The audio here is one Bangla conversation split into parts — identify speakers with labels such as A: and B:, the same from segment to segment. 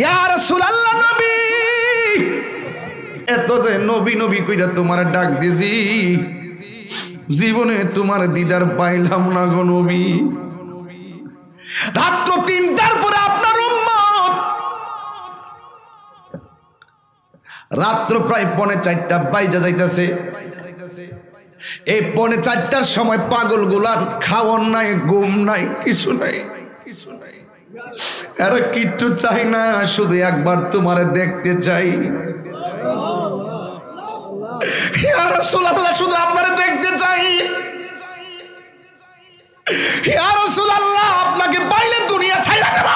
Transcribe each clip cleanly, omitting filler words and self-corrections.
A: ইয়া রাসূলুল্লাহ নবী, এত যে নবী নবী কইরা তোমার ডাক দিছি, জীবনে তোমার দিদার পাইলাম না গো নবী। রাত্র ৩টার পরে আপনার উম্মত, রাত্র প্রায় 3:45 বাইজা যাইতেছে। এই 3:45টার সময় পাগল গুলার খাওয়ার নাই, ঘুম নাই, কিছু নাই, এরা কিচ্ছু চাই না, শুধু একবার তোমারে দেখতে চাই। ইয়া রাসূলুল্লাহ, শুধু আপনারে দেখতে চাই। ইয়া রাসূলুল্লাহ, আপনাকে পাইলে দুনিয়া ছাইড়া দেব।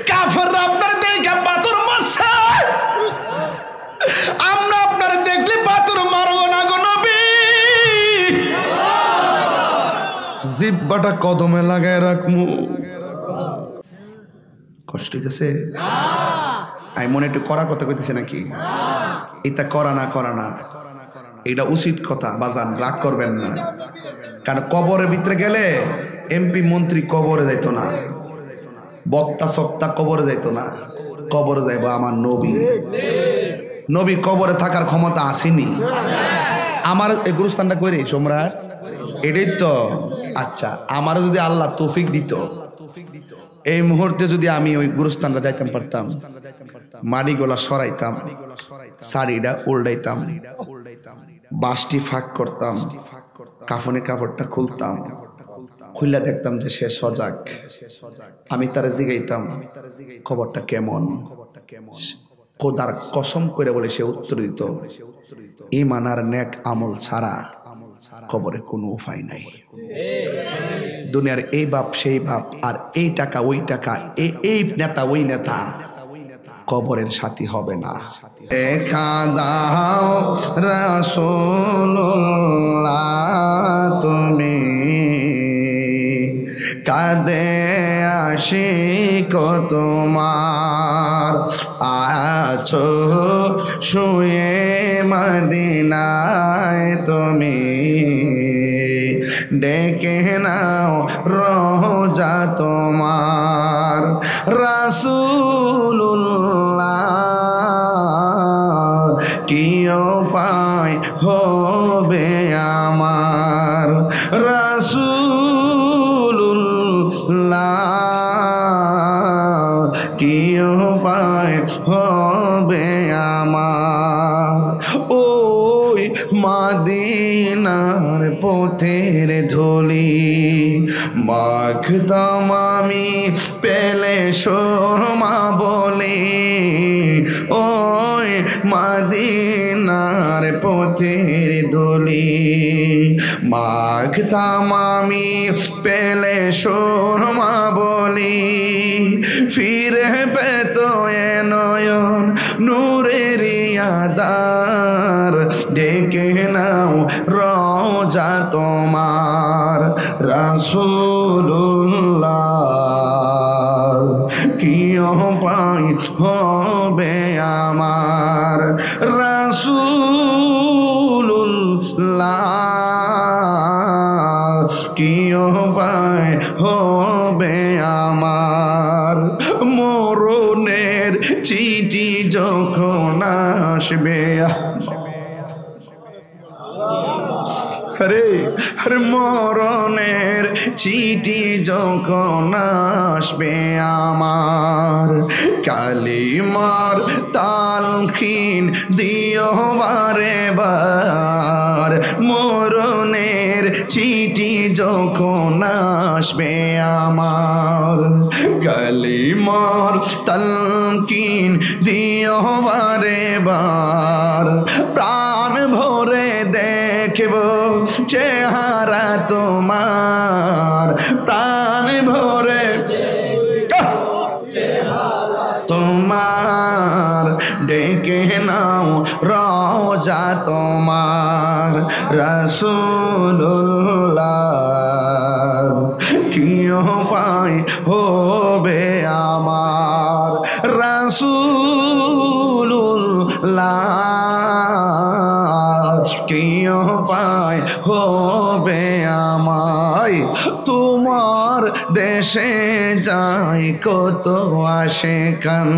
A: কাফেররা আপনারে দেখে পাথর মারছে, আমরা আপনারে দেখলে পাথর মারবো না গো নবী। জিহ্বাটা কদমে লাগায় রাখমু। কষ্ট হইতেছে? আমি মনে একটু করা কথা কইতেছে নাকি? এটা করা না, এটা উচিত কথা। বাজান রাগ করবেন না, কারণ কবরের ভিতরে গেলে এমপি মন্ত্রী কবরে যাইত না, বক্তা সক্তা কবরে যাইত না, কবরে যাইব আমার নবী। নবী কবরে থাকার ক্ষমতা আসেনি। আমার এই গুরুস্থানটা কই রে সম্রাট, এটাই তো। আচ্ছা, আমার যদি আল্লাহ তৌফিক দিত, এই মুহূর্তে যদি আমি ওই গুরুস্থানটা যাইতাম পারতাম, মাড়িগোলা সরাইতাম, শাড়িটা উল্টাইতাম, বাঁশটি ফাঁক করতাম, কাফনের কাপড়টা খুলতাম, খুললা দেখতাম যে সে সজাগ। আমি তারে জিগাইতাম খবরটা কেমন, খোদার কসম করে বলে সে উত্তর দিত, ঈমান আর নেক আমল ছাড়া কবরে কোনো উপায় নাই। দুনিয়ার এই বাপ সেই বাপ, আর এই টাকা ওই টাকা, এই নেতা ওই নেতা কবরের সাথী হবে না। দেখা দাও রাসূলুল্লাহ তুমি, কাঁদে আশিক তোমার, আছো শুয়ে মদিনায় তুমি, ডেকে নাও রোজা তোমার। রাসূলুল্লাহ কি উপায় হবে আমার, রাসূলুল্লাহ কি উপায় হবে আমার। ওই মদিনার পথের ধুলি মাখতাম আমি পেলে শর্মা বলে, ওই মদিনার পথের ধুলি মাখতাম আমি পেলে শর্মা বলি, ফিরে পেত এ নয়ন নূরের আধার, ডেকে নাও রোজা তোমার। রাসূলুল্লাহ কি উপায় হবে আমার, রাসূলুল্লাহ কি উপায় হবে আমার। মরণের চিঠি যখন আসবে, আরে মরণের চিঠি যখন আসবে আমার, কালিমার তালকিন দিও বারে বার। মরণের চিঠি যখন আসবে আমার, কালিমার তালকিন দিও বারে বার। প্রাণ ভরে দেখব চেহারা তোমার, প্রাণ ভরে তোমার, ডেকে নাও রোজা তোমার। রাসূলুল্লাহ কি উপায় হবে আমার, রাসূলুল্লাহ কি উপায় হবে আমায়। তোমার দেশে যায় কত আশেকান,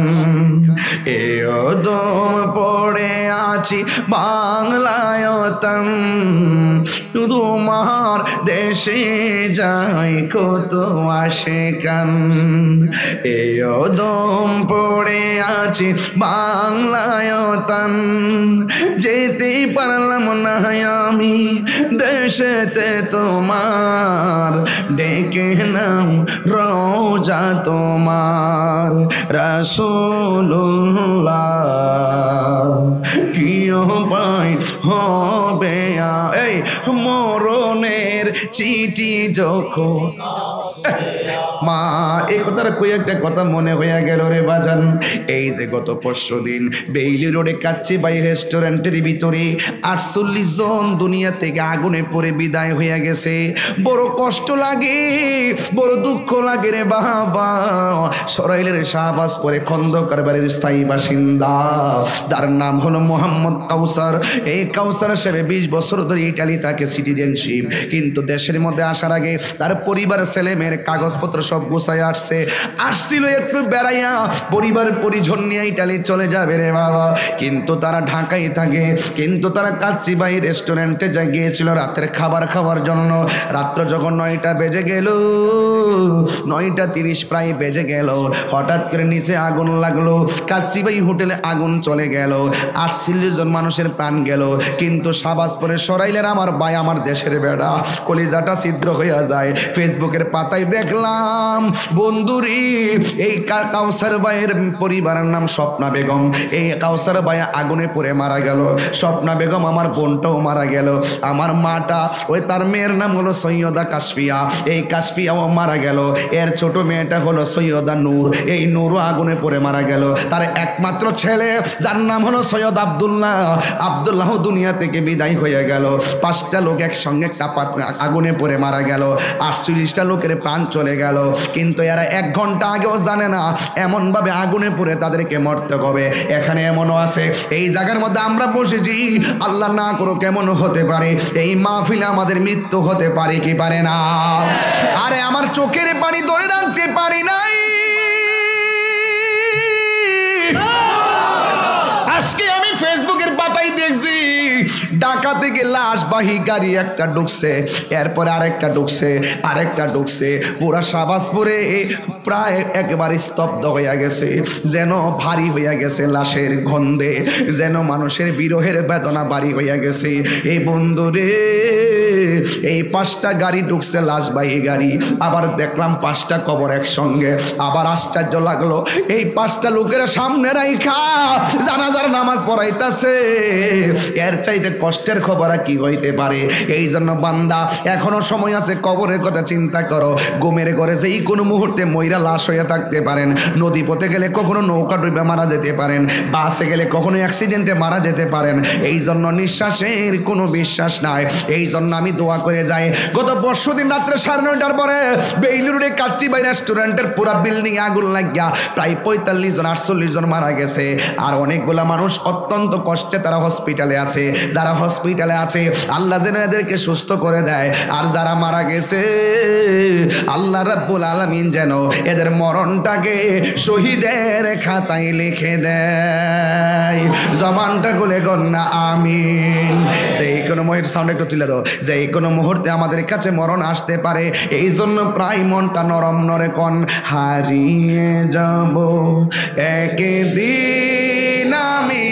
A: দম পড়ে আছি বাংলায় তান, তোমার দেশে যায় কত আশেকান, দম পড়ে আছি বাংলায় তান, যেতে পারলাম না আমি দেশেতে তোমার, ডেকে নাম রোজা তোমার রাসূলুল্লাহ, কি উপায় হবে এই মরণের চিঠি যখন মা, এই কথাটা কই একটা কথা মনে হইয়া গেল রে বাজান। এই যে গত পরশুদিন বেইলি রোডে কাচ্চি বাই রেস্টুরেন্টের ভিতরে 48 জন দুনিয়া থেকে আগুনে পড়ে বিদায় হইয়া গেছে। বড় কষ্ট লাগে, বড় দুঃখ লাগে রে বাবা। সরাইলের শাহবাজপুরে খন্দকার বাড়ির স্থায়ী বাসিন্দা, যার নাম হলো মোহাম্মদ কাউসার। এই কাউসার সাহেব 20 বছর ধরে ইটালি তাকে সিটিজেনশিপ, কিন্তু দেশের মধ্যে আসার আগে তার পরিবার ছেলে মেয়ের কাগজপত্র সব গুছায় আসছিল একটু বেড়াইয়া পরিবার পরিজন নিয়ে ইটালি চলে যাবে রে বাবা, কিন্তু তারা ঢাকায় থাকে। কিন্তু তারা কাচ্চি বাই রেস্টুরেন্টে যা গিয়েছিল রাতের খাবার খাওয়ার জন্য। রাত্র যখন 9টা বেজে গেল, 9:30 প্রায় বেজে গেল, হঠাৎ করে নিচে আগুন লাগলো। কাচ্চি বাই হোটেলে আগুন চলে গেল, 48 জন মানুষের প্রাণ গেল। কিন্তু শাহবাজপুরে সরাইলের আমার ভাই, আমার দেশের বেড়া, কলিজাটা ছিদ্র হইয়া যায়। ফেসবুকের পাতায় দেখলাম বন্ধুরি, এই কাউসার ভাইয়ের পরিবারের নাম স্বপ্না বেগম। এই কাউসার ভাই আগুনে পড়ে মারা গেল। স্বপ্না বেগম আমার বোনটাও মারা গেল। আমার মাটা, ওই তার মেয়ের নাম হলো সৈয়দা কাশফিয়া, এই কাশফিয়াও মারা গেল। এর ছোট মেয়েটা হলো সৈয়দা নূর, এই নূরও আগুনে পড়ে মারা গেল। তার একমাত্র ছেলে যার নাম হলো সৈয়দ আব্দুল্লাহ, আব্দুল্লাহ দুনিয়া থেকে বিদায় হয়ে গেল। 5টা লোক একসঙ্গে আগুনে পড়ে মারা গেল। 48টা লোকের প্রাণ চলে গেল। কিন্তু এরা 1 ঘন্টা আগেও জানে না এমন ভাবে আগুনে পড়ে তাদেরকে মরতে হবে। এখানে এমনও আছে, এই জায়গার মধ্যে আমরা বসেছি, আল্লাহ না করো কেমন হতে পারে এই মাহফিলে আমাদের মৃত্যু হতে পারে কি পারে না? আরে আমার চোখের পানি ধরে রাখতে পারি নাই। আজকে আমি ফেসবুকের পাতায় দেখছি ঢাকা থেকে লাশবাহী গাড়ি একটা ঢুকছে, এরপরে আরেকটা ঢুকছে, আরেকটা ঢুকছে। পুরা শাহবাজপুরে প্রায় একেবারে স্তব্ধ হইয়া গেছে, যেন ভারী হইয়া গেছে লাশের গন্ধে, যেন মানুষের বিরহের বেদনা ভারী হইয়া গেছে। এই বন্ধুরে, এই 5টা গাড়ি ঢুকছে লাশবাহী গাড়ি, আবার দেখলাম 5টা কবর একসঙ্গে। আবার আশ্চর্য লাগলো, এই 5টা লোকের সামনে রাইখা জানাজার নামাজ পড়াইতাছে। এর চাইতে কষ্টের খবর কি হইতে পারে? এই জন্য বান্দা, এখনো সময় আছে, কবরের কথা চিন্তা করো। ঘুমের ঘরে যে কোনো মুহূর্তে মইরা লাশ হয়ে থাকতে পারেন, নদী পথে গেলে কখনো নৌকা ডুবে মারা যেতে পারেন, বাসে গেলে কখনো অ্যাক্সিডেন্টে মারা যেতে পারেন। এই জন্য নিঃশ্বাসের কোনো বিশ্বাস নাই। এই জন্য আমি দোয়া করে যাই, গত পরশুদিন রাত্রে 9:30টার পরে বেইলুরে কাচ্চি বাই রেস্টুরেন্টের পুরা বিল্ডিং আগুন লাগিয়া প্রায় 45 জন 48 জন মারা গেছে। আর অনেকগুলা মানুষ অত্যন্ত কষ্টে তারা হসপিটালে আছে। যারা হসপিটালে আছে আল্লাহ যেন এদেরকে সুস্থ করে দেয়। আর যারা মারা গেছে আল্লাহ রাব্বুল আলামিন যেন এদের মরণটাকে শহীদের খাতায় লিখে দেয়। জবানটা খুলে গন্না আমিন। যে কোনো মুহূর্তে সাউন্ড একটু তুলে দাও, যে কোনো মুহূর্তে আমাদের কাছে মরণ আসতে পারে। এই জন্য প্রায় মনটা নরম নরে কন, হারিয়ে যাব একদিন আমি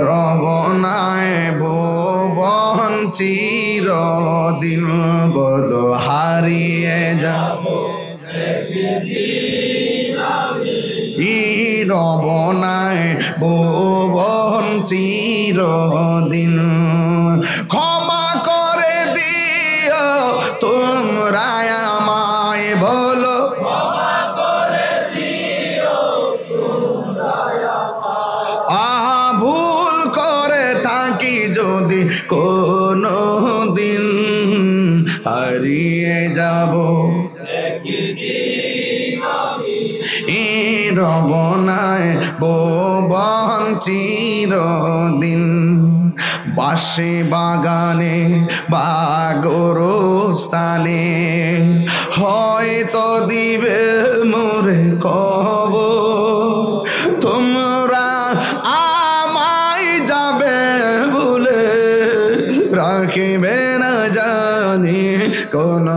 A: রবনায় ভুবন চিরদিন, বলো হারিয়ে যাব রবনায় ভুবন চিরদিন। ক্ষমা করে দিও তোমরা আমায়, বলো ভুল করে থাকি যদি কোনো দিন, হারিয়ে যাব রবনায় ভুবন চিরদিন। বাঁশি বাগানে বা গোরস্থানে হয়তো দিবে মোরে খবর, তোমরা আমায় যাবে বলে, রাখিবে না জানি কোন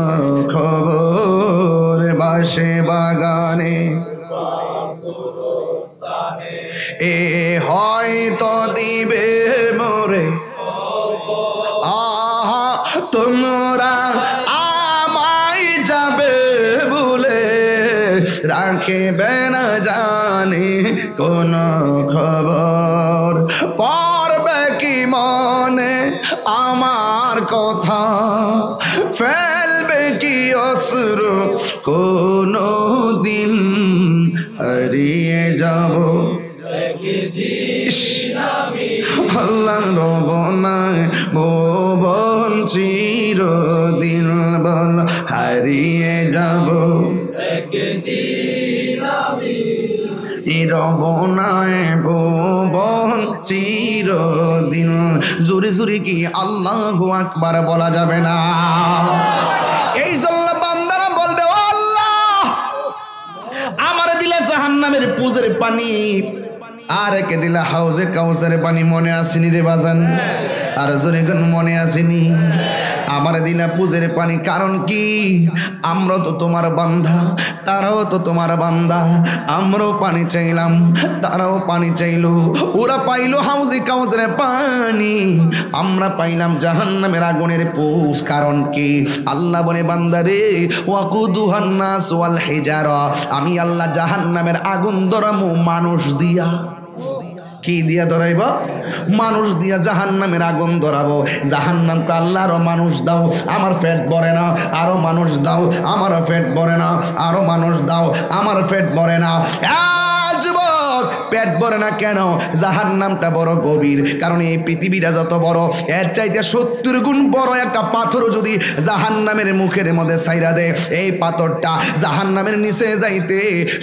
A: খবর। বাসে বাগানে এ হয়তো দিবে মোরে, আহা তোমরা আমায় যাবে বলে, রাখিবে না জানি কোন খবর। পড়বে কি মনে আমার কথা, ফেলবে কি অশ্রু কোনো দিন, হারিয়ে যাব আল্লাহ রবনায় ভুবন চিরদিন, বল হারিয়ে যাব রবনায় ভুবন চিরদিন। জোরে জোরে কি আল্লাহু আকবার বলা যাবে না? এই জন্য বান্দারা বলবে, ও আল্লাহ আমার দিলে জাহান্নামের পুজের পানি, আর একে দিলা হাউজে কাউসারের পানি, মনে আসেনি রে বাজান? আর জোরে কোন মনে আসেনি? আমার দিলা পুজের পানি, কারণ কি? আমরা তো তোমার বান্দা, তারাও তো তোমার বান্দা। আমরাও পানি চাইলাম, তারাও পানি চাইলো। ওরা পাইলো হাউজে কাউসারের পানি, আমরা পাইলাম জাহান্নামের আগুনের পুজ। কারণ কি? আল্লাহ বলে, বান্দারে ওয়াকুদুহান নাস ওয়াল হিজারা, আমি আল্লাহ জাহান্নামের আগুন ধরামু মানুষ দিয়া। কি দিয়া ধরাইব? মানুষ দিয়া জাহান্নামের আগুন ধরাবো। জাহান্নামকে আল্লাহরও মানুষ দাও, আমার পেট ভরে না, আরো মানুষ দাও, আমারও পেট ভরে না, আরো মানুষ দাও, আমার পেট ভরে না। যুবক, পেট ভরে না কেন? জাহান্নামটা বড় গভীর। কারণ এই পৃথিবীটা যত বড়, এর চাইতে 70 গুণ বড় একটা পাথর যদি জাহান্নামের মুখের মধ্যে ছাইরা দেয়, এই পাথরটা জাহান্নামের নিচে যাইতে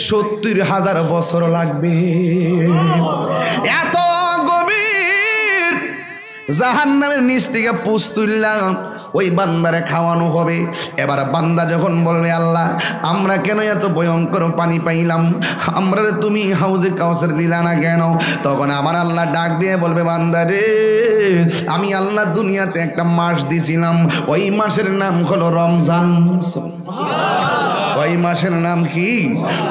A: 70,000 বছর লাগবে। এত গভীর জাহান্নামের নিচ থেকে পুষ তুললাম, ওই বান্দারে খাওয়ানো হবে। এবার বান্দা যখন বলবে, আল্লাহ আমরা কেন এত ভয়ঙ্কর পানি পাইলাম, আমরা তুমি হাউজে কাউসার দিলা না কেন? তখন আমার আল্লাহ ডাক দিয়ে বলবে, বান্দারে আমি আল্লাহ দুনিয়াতে একটা মাস দিছিলাম, ওই মাসের নাম হলো রমজান। ওই মাসের নাম কি?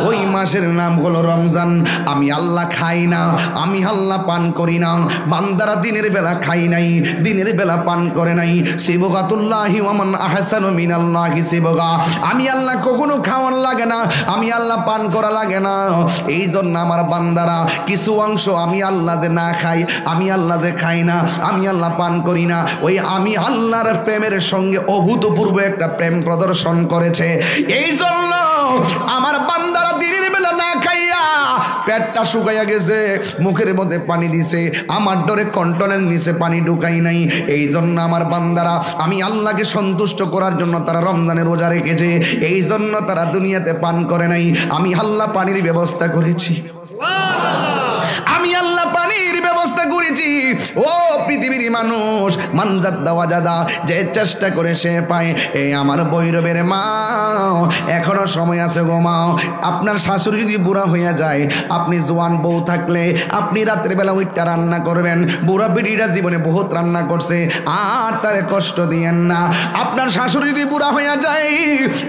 A: ওই মাসের নাম হলো রমজান। আমি আল্লাহ খাই না, আমি আল্লাহ পান করি না। বান্দারা দিনের বেলা খাই নাই, দিনের বেলা পান করে নাই। সিবগাতুল্লাহি ওয়া মান আহসানু মিনাল্লাহি সিবগা। আমি আল্লাহ কখনো খাওয়ার লাগে না, আমি আল্লাহ পান করা লাগে না। এই জন্য আমার বান্দারা কিছু অংশ আমি আল্লাহ যে না খাই, আমি আল্লাহ যে খাই না, আমি আল্লাহ পান করি না, ওই আমি আল্লাহর প্রেমের সঙ্গে অভূতপূর্ব একটা প্রেম প্রদর্শন করেছে। এই জন্য আমার বান্দারা দিনের বেলা না খাইয়া পেটটা শুকাইয়া গেছে, মুখের মধ্যে পানি দিছে, আমার ডরে কন্ট্রোলের নিচে পানি ঢুকাই নাই। এই জন্য আমার বান্দারা আমি আল্লাহকে সন্তুষ্ট করার জন্য তারা রমজানের রোজা রেখেছে, এই জন্য তারা দুনিয়াতে পান করে নাই। আমি আল্লাহ পানির ব্যবস্থা করেছি, আমি আল্লাহ পানির ব্যবস্থা করেছি। ও পৃথিবীর মানুষ, মানজাত দেওয়া জাদা, যে চেষ্টা করে সে পায়। এই আমার বৈরবের মা, এখনো সময় আছে গো মা। আপনার শাশুড়ি যদি বুড়া হইয়া যায়, আপনি জোয়ান বউ থাকলে আপনি রাত্রে বেলা ওইটা রান্না করবেন। বুড়া পিড়িরা জীবনে বহুত রান্না করছে, আর তারে কষ্ট দিয়েন না। আপনার শাশুড়ি যদি বুড়া হইয়া যায়,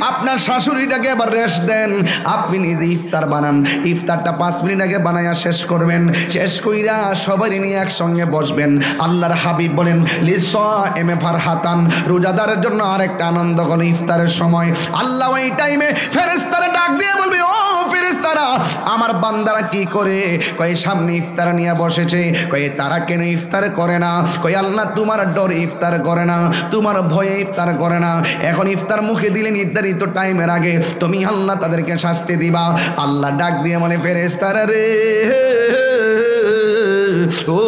A: আপনার শাশুড়িটাকে এবার রেস্ট দেন। আপনি নিজে ইফতার বানান, ইফতারটা 5 মিনিট আগে বানাইয়া শেষ করবেন। শেষ কইরা সবারই নিয়ে একসঙ্গে বসবেন। আল্লাহর হাবিব বলেন, লিসাইমি ফারহাতান, রোজাদারের জন্য আরেকটা আনন্দ হলো ইফতারের সময়। আল্লাহ ওই টাইমে ফেরেশতারা ডাক দিয়ে বলবে, ও ফেরেশতারা, আমার বান্দারা কি করে? কই সামনে ইফতার নিয়ে বসেছে, কই তারা কেন ইফতার করে না? কই আল্লাহ তোমার ডরে ইফতার করে না, তোমার ভয়ে ইফতার করে না। এখন ইফতার মুখে দিলে নির্ধারিত টাইমের আগে তুমি আল্লাহ তাদেরকে শাস্তি দিবা। আল্লাহ ডাক দিয়ে বলে, ফেরেশতারা রে, ও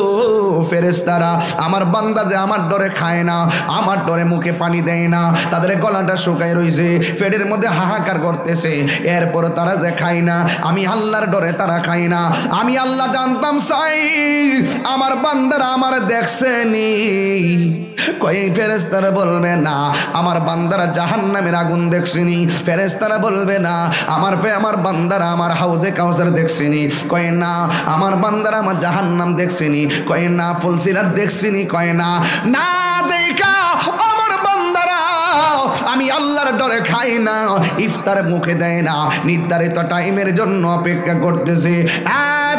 A: ফেরেশতারা, আমার বান্দা যে আমার ডরে খায় না, আমার ডরে মুখে পানি দেয় না, তাদের গলাটা শুকায় রইছে, পেটের মধ্যে হাহাকার করতেছে, এরপর তারা যে খায় না, আমি আল্লাহর ডরে তারা খায় না। আমি আল্লাহ জানতাম চাই আমার বান্দারা আমার দেখছেনি, কই ফেরেশতারা বলবে না আমার বান্দারা জাহান্নামের আগুন দেখছিনি। ফেরেশতারা বলবে না আমার বান্দারা আমার হাউজে কাউসার দেখছিনি। কয় না আমার বান্দারা আমার জাহান্নাম দেখছিনি। কয় না ফুলসিরাত দেখছিনি। কয় না না দেখা আমার বান্দারা আমি আল্লাহর ডরে খাই না, ইফতার মুখে দেয় না, নির্ধারিত টাইমের জন্য অপেক্ষা করতেছে।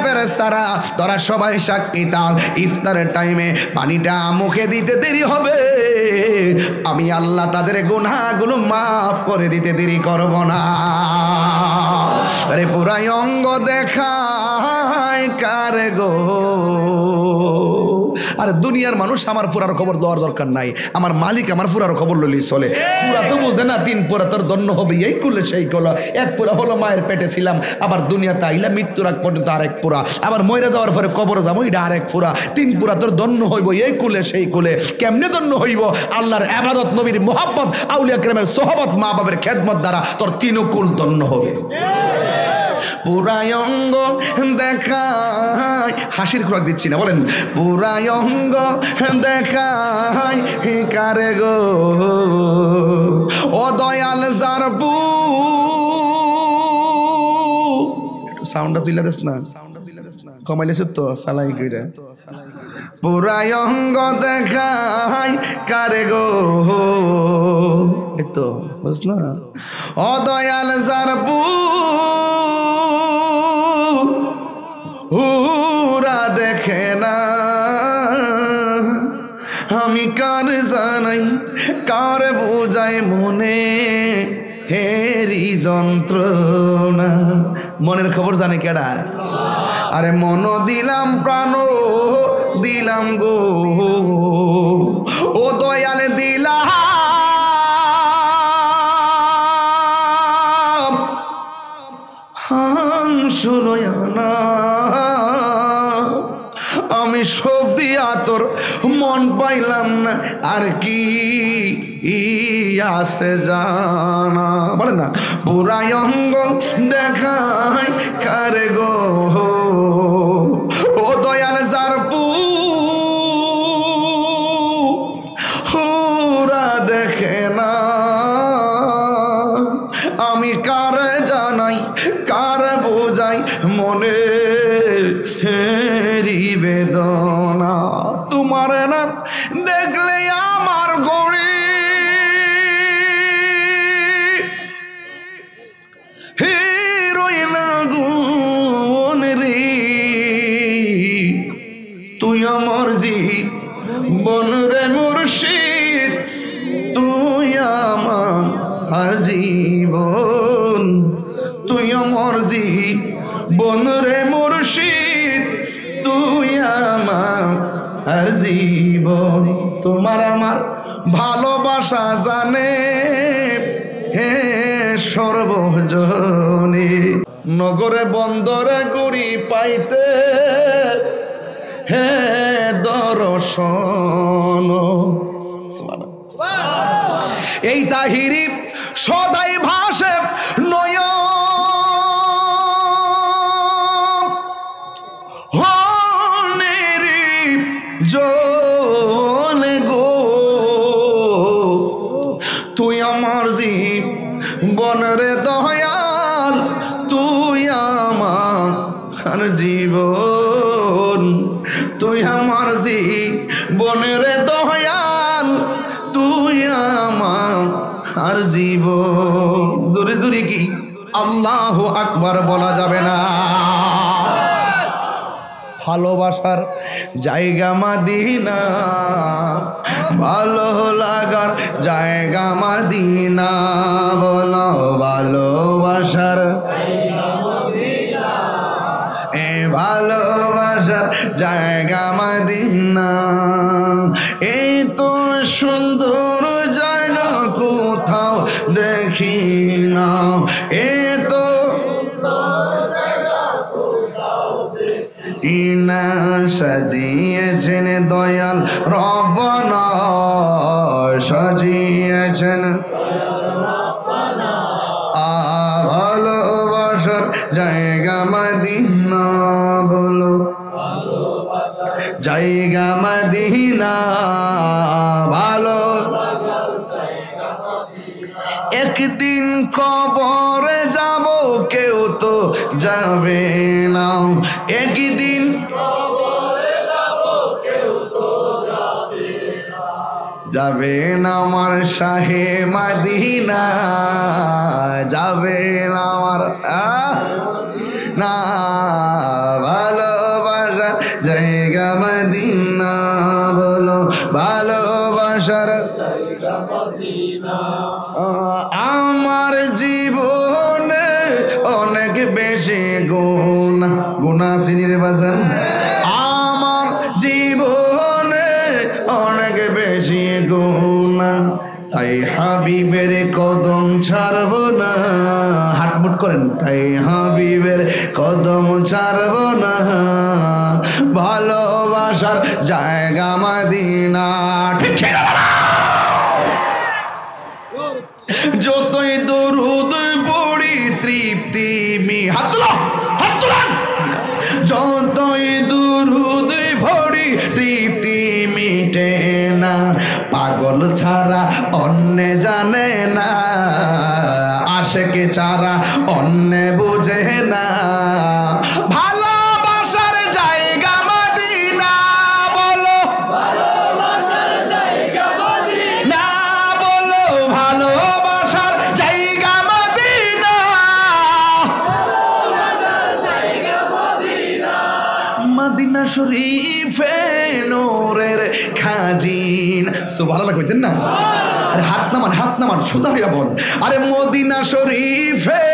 A: ফেরেশতারা তোরা সবাই সাক্ষী থাক, ইফতারের টাইমে পানিটা মুখে দিতে দেরি হবে, আমি আল্লাহ তাদের গুনাহগুলো মাফ করে দিতে দেরি করব না। আরে পুরাই অঙ্গ দেখায় কার গো। আর দুনিয়ার মানুষ আমার পুরার খবর দেওয়ার দরকার নাই, আমার মালিক আমার পুরার খবর লইলেই চলে। পুরা তো বোঝে না, 3 পুরা তোর দন্য হবে, এই কুলে সেই কুলা। 1 পুরা হলো মায়ের পেটে ছিলাম, আবার দুনিয়াতে আইলা মৃত্যুর আগ পর্যন্ত আরেক পুরা, আবার মরে যাওয়ার পরে কবরে যাবো, এটা আরেক পুরা। 3 পুরা তোর দন্য হইব, এই কুলে সেই কুলে। কেমনে দন্য হইব? আল্লাহর ইবাদত, নবীর মুহাব্বত, আউলিয়া কেরামের সোহবত, মা বাবার খেদমত দ্বারা তোর 3 কুল দন্য হবে। পুরাই অঙ্গ দেখায়, হাসির খোরাক দিচ্ছি না, বলেন পুরাই অঙ্গ দেখায় কারে গো। ও দয়াল জারপু, সাউন্ডটা তুইলা দেস না, কমাইলেছ তো সালাই কইরা। পুরাই অঙ্গ দেখায় কারে গো, এই তো বুঝ না। ও দয়াল জারপু হুরা দেখে না, আমি কার জানাই কার বোঝাই মনে হেরি যন্ত্রণা। মনের খবর জানে কেডা? আরে মন দিলাম প্রাণ দিলাম গো, ও দয়ালে দিলাম শুনয়া না, আমি সব দিয়া তোর মন পাইলাম না, আর কি আছে জানা। বলে না পুরাই অঙ্গ দেখায় কারে গো, ও দয়াল জারপু হুরা দেখে না, আমি কার জানাই কার বোঝাই মনে হেরি বেদনা। তোমার না দেখলে আমার গড়ি হিরোই না গুণ রে, তুই আমার জীবন রে মুর্শিদ, তুই আমার জীবন, তুই আমার জীবন রে মুর্শিদ, তুই আমার জীবন। তোমার আমার ভালোবাসা জানে হে সর্বজনে, নগরে বন্দরে গুড়ি পাইতে হে দর্শন। এই তাহিরি সদাই ভাসে নয় জন গো, তুই আমার জীবন রে দয়াল, তুই আমার জীবন, তুই আমার জীবন রে দয়াল, তুই আমার জীবন। জোরে জোরে কি আল্লাহু আকবার বলা যাবে না? ভালোবাসার জায়গা মদিনা, ভালো লাগার জায়গা মদিনা, বলো ভালোবাসার এ ভালোবাসার জায়গা মদিনা। এই তো সুন্দর জায়গা কোথাও দেখি না, এ তো ইনা সাজিয়েছেন দয়াল রব্বানা, সাজিয়েছেন ভালোবাসার জায়গা মদিনা, বলো জায়গা মদিনা একদিন কবরে যাব কেউ তো যাবে না একদিন যাবে না আমার শাহে মদিনা যাবে না আমার না ভালোবাসার জায়গা মদিনা বলো ভালোবাসার আমার জীবনে অনেক বেশি গুনাহ সিনির বাজার আমার জীবনে অনেক বেশি গুনাহ তাই হাবিবের কদম ছাড়ব না হাটমুট করেন তাই হাবিবের কদম ছাড়ব না ভালোবাসার জায়গা মদিনা ঠিক যতই দরুদ পড়ি তৃপ্তি হাত তোলান যতই দরুদ পড়ি তৃপ্তি মিটে না পাগল ছাড়া অন্য জানে না আশেকে ছাড়া অন্য বুঝে না ভালোবাসার জায়গা মদিনা বলো ভালোবাসার জায়গা মদিনা বলো ভালোবাসার জায়গা মদিনা ভালোবাসার জায়গা মদিনা মদিনা শরীফে নূরের খাজিন সুবহানাল্লাহ কইতেন না আরে হাত নামান সোজা হইয়া বল আরে মদিনা শরীফে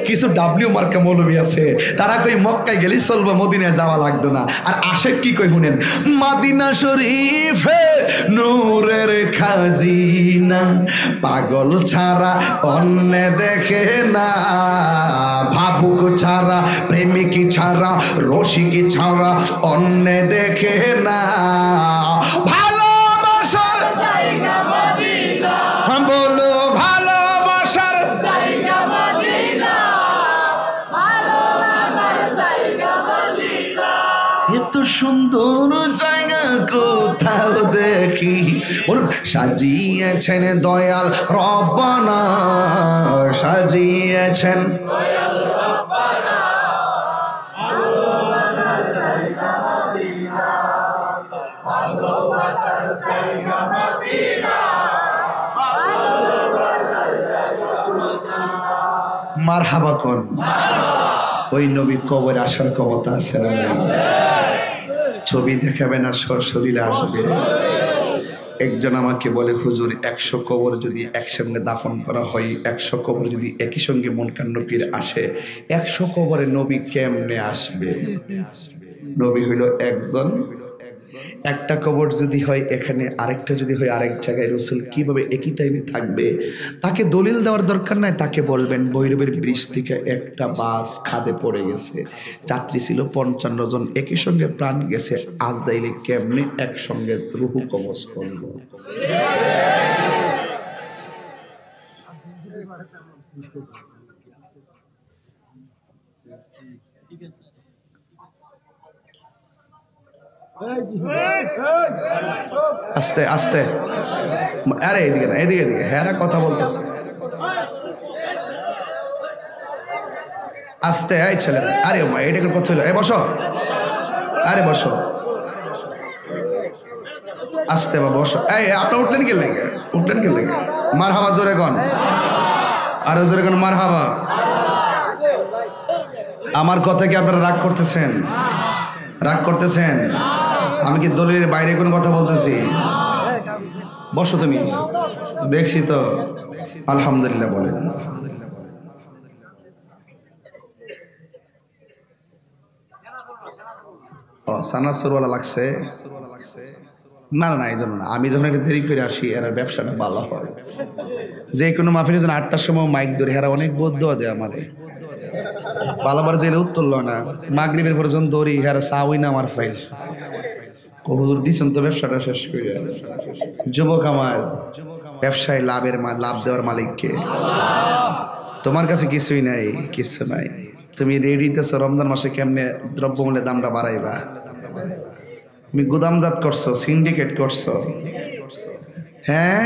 A: কিছু ডাব্লিউ মার্কা মৌলবী আছে তারা কই মক্কায় গেলেই চলবে মদিনায় যাওয়া লাগতো না আর আশেক কি কই শুনেন মদিনা শরীফে নূরের খাজিনা পাগল ছাড়া অন্য দেখে না ভাবুক ছাড়া প্রেমিক ছাড়া রসিক ছাড়া অন্য দেখে না ভালোবাসার জায়গা মদিনা বলো ভালোবাসার জায়গা মদিনা ভালোবাসার জায়গা মদিনা এত সুন্দর জায়গা কোথাও দেখি সাজিয়েছেন দয়াল রব্বানা সাজিয়েছেন দয়াল রব্বানা ভালোবাসার জায়গা মদিনা ভালোবাসার জায়গা মদিনা ভালোবাসার জায়গা মদিনা মারহাবা কোন ওই নবী কবরে আসার ক্ষমতা আছে না ছবি দেখাবে না শরীরে আসবে একজন আমাকে বলে হুজুর 100 কবর যদি একসঙ্গে দাফন করা হয় 100 কবর যদি একই সঙ্গে মুনকার নকির আসে 100 কবরে নবী কেমনে আসবে নবী হইল একজন একটা কবর যদি হয় এখানে আরেকটা যদি হয় আরেক জায়গায় রাসূল কিভাবে একই টাইমে থাকবে তাকে দলিল দেওয়ার দরকার নাই তাকে বলবেন ভৈরবের ব্রিজ থেকে একটা বাস খাদে পড়ে গেছে যাত্রী ছিল 55 জন একই সঙ্গে প্রাণ গেছে আজ দাইলে কেমনে একসঙ্গে রুহু কবজ করব আস্তে আস্তে আরে এদিকে না এদিকে হ্যাঁ কথা বলতেছে আস্তে এই ছেলে আরে এটা কথা হইলো বসো আরে বসো আস্তে বাবা বসো এই আপনার উঠলেন কি লেগে মারহাবা জোরে গন আরে জোরে গন মারহাবা আমার কথা কি আপনারা রাগ করতেছেন আমি কি দলিলের বাইরে কোনো কথা বলতেছি বসো তুমি দেখছি তো আলহামদুলিল্লাহ বলেন ও সানাসুরওয়ালা লাগছে না এই জন্য না আমি যখন একটু দেরি করে আসি এর ব্যবসাটা ভালো হয় যে কোনো মাহফিলে যখন 8টার সময় মাইক ধরে এরা অনেক বোধ দেয় আমারে পালাবার জেলে উত্তর না মাগরিবের পরে যখন দৌড়ি এরা চাওই না আমার ফাইল হুজুর দিছেন তো ব্যবসাটা শেষ করে যুবক আমার ব্যবসায় লাভ দেওয়ার মালিককে তোমার কাছে কিছুই নাই কিছু নাই তুমি রেডিতেছো রমজান মাসে কেমনে দ্রব্যমূল্যের দামটা বাড়াইবা তুমি গুদামজাত করছো সিন্ডিকেট করছো হ্যাঁ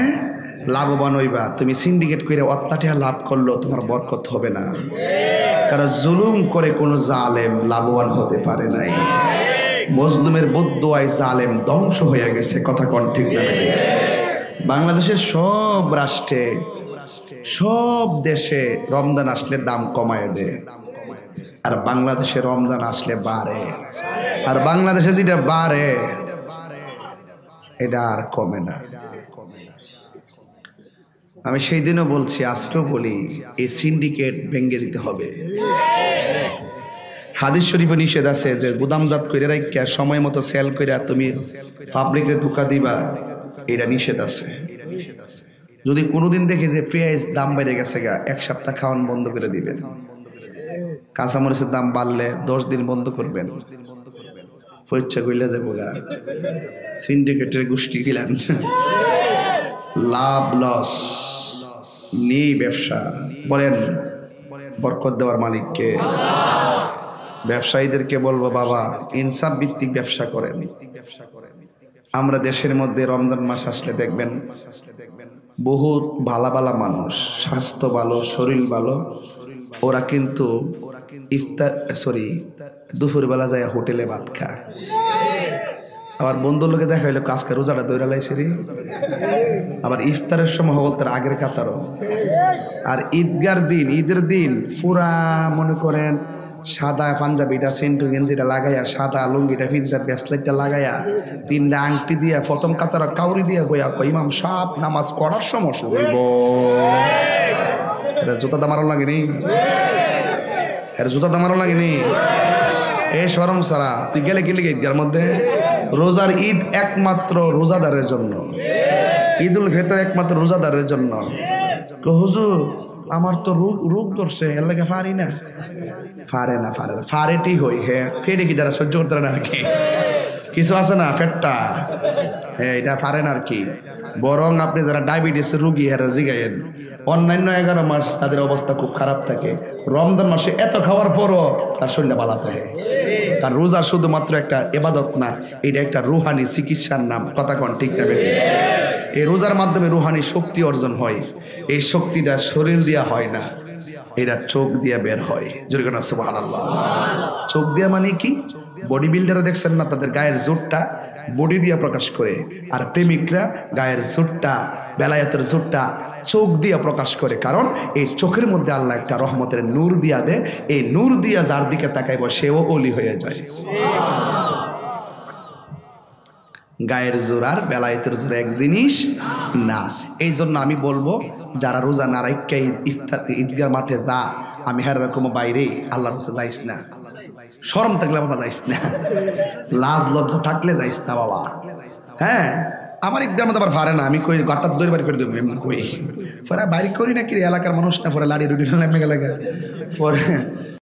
A: লাভবান হইবা। তুমি সিন্ডিকেট করে অত্যাধিক লাভ করলেও তোমার বরকত হবে না, কারণ জুলুম করে কোনো জালেম লাভবান হতে পারে নাই। মজলুমের বদদুয়ায় জালেম ধ্বংস হয়ে গেছে। কথা কোন ঠিক না? বাংলাদেশের সব রাষ্ট্রে, সব দেশে রমজান আসলে দাম কমায় দেয়, আর বাংলাদেশে রমজান আসলে বাড়ে। আর বাংলাদেশে যেটা বাড়ে এটা আর কমে না। আমি সেই দিনও বলছি, আজকেও বলি, এই সিন্ডিকেট ভেঙে দিতে হবে। হাদিস শরীফে নিষেধ আছে যে গুদামজাত করে রাখিয়া সময় মতো সেল করে তুমি পাবলিকে ধোঁকা দিবা, এটা নিষেধ আছে। যদি কোনোদিন দেখে যে পেঁয়াজ দাম বেড়ে গেছে গা, 1 সপ্তাহ খাওয়ান বন্ধ করে দিবেন। কাঁচামরিচের দাম বাড়লে 10 দিন বন্ধ করবেন। পয়সা কইলা যাবো গা, সিন্ডিকেটের গোষ্ঠী গিলান। লাভ লস নেই ব্যবসা। বলেন বরকত দেওয়ার মালিককে। ব্যবসায়ীদেরকে বলবো, বাবা ইনসাফ ভিত্তিক ব্যবসা করেন। আমরা দেশের মধ্যে রমজান মাস আসলে দেখবেন বহুত ভালা ভালা মানুষ, স্বাস্থ্য ভালো, শরীর ভালো, ওরা কিন্তু দুপুরবেলা যায় হোটেলে ভাত খায়। আবার বন্ধুর লোকে দেখা হইলো আজকে রোজাটা দৌড়া লাইছে রে। আবার ইফতারের সময় হল তার আগের কাতারও। আর ঈদের দিন পুরা মনে করেন সাদা পাঞ্জাবিটা, সেন্টু গেঞ্জিটা লাগাইয়া, সাদা লুঙ্গিটা ফিনটা, ব্রেসলেটটা লাগাইয়া, 3টা আংটি দিয়া, প্রথম কাতার কাউরি দিয়া বইয়া ইমাম সাহেব নামাজ পড়ার সমস্যা হইব। এটা জুতা দামারও লাগেনি, এটা জুতা দামারও লাগেনি। এ শরম সারা, তুই গেলে কি লিখে ঈদের মধ্যে? রোজার ঈদ একমাত্র রোজাদারের জন্য, ঈদুল ফিতর একমাত্র রোজাদারের জন্য। হুজুর আমার তো রোগ ধরছে, এর লাগে পারি না। পারে না, ফারেটি হই। হ্যাঁ, ফেটে কি যারা সহ্য করতে না আর কি, কিছু আছে না ফেটটা, হ্যাঁ এটা পারেন আর কি। বরং আপনি যারা ডায়াবেটিস রুগী হেরা জিগাইয়েন, অন্যান্য 11 মাস তাদের অবস্থা খুব খারাপ থাকে। রমজান মাসে এত খাওয়ার পরও তার শরীরটা ভালো থাকে। কারণ রোজা শুধুমাত্র একটা ইবাদত না, এটা একটা রুহানি চিকিৎসার নাম। কথা কোন ঠিক না? এই রোজার মাধ্যমে রুহানি শক্তি অর্জন হয়। এই শক্তিটা শরীর দিয়া হয় না, এটা চোখ দিয়া বের হয়। জোরে সুবহানাল্লাহ। চোখ দিয়া মানে কি? বডি বিল্ডাররা দেখছেন না, তাদের গায়ের জোরটা বডি দিয়া প্রকাশ করে, আর প্রেমিকরা গায়ের জোরটা, বেলায়েতের জোরটা চোখ দিয়া প্রকাশ করে। কারণ এই চোখের মধ্যে আল্লাহ একটা রহমতের নূর দিয়া দেয়। এই নূর দিয়া যার দিকে তাকাইব সেও ওলি হয়ে যায়। গায়ের জোর আর বেলায়েতের জোর এক জিনিস না। এই জন্য আমি বলবো, যারা রোজা না রাখা ইফতার ঈদগাহ মাঠে যা, আমি হার রকম বাইরে আল্লাহর কাছে যাইস না। শরম থাকলে বাবা যাইস না, লাজ লজ্জা থাকলে যাইস না বাবা। হ্যাঁ, আমার ঈদগার মতো আবার ভারে না, আমি কই ঘরটা দৌড় বাড়ি করে দেবো এমন কই, পরে বাড়ি করি না কি এলাকার মানুষ না, পরে লাড়ি রুটি নেমে গেলে পরে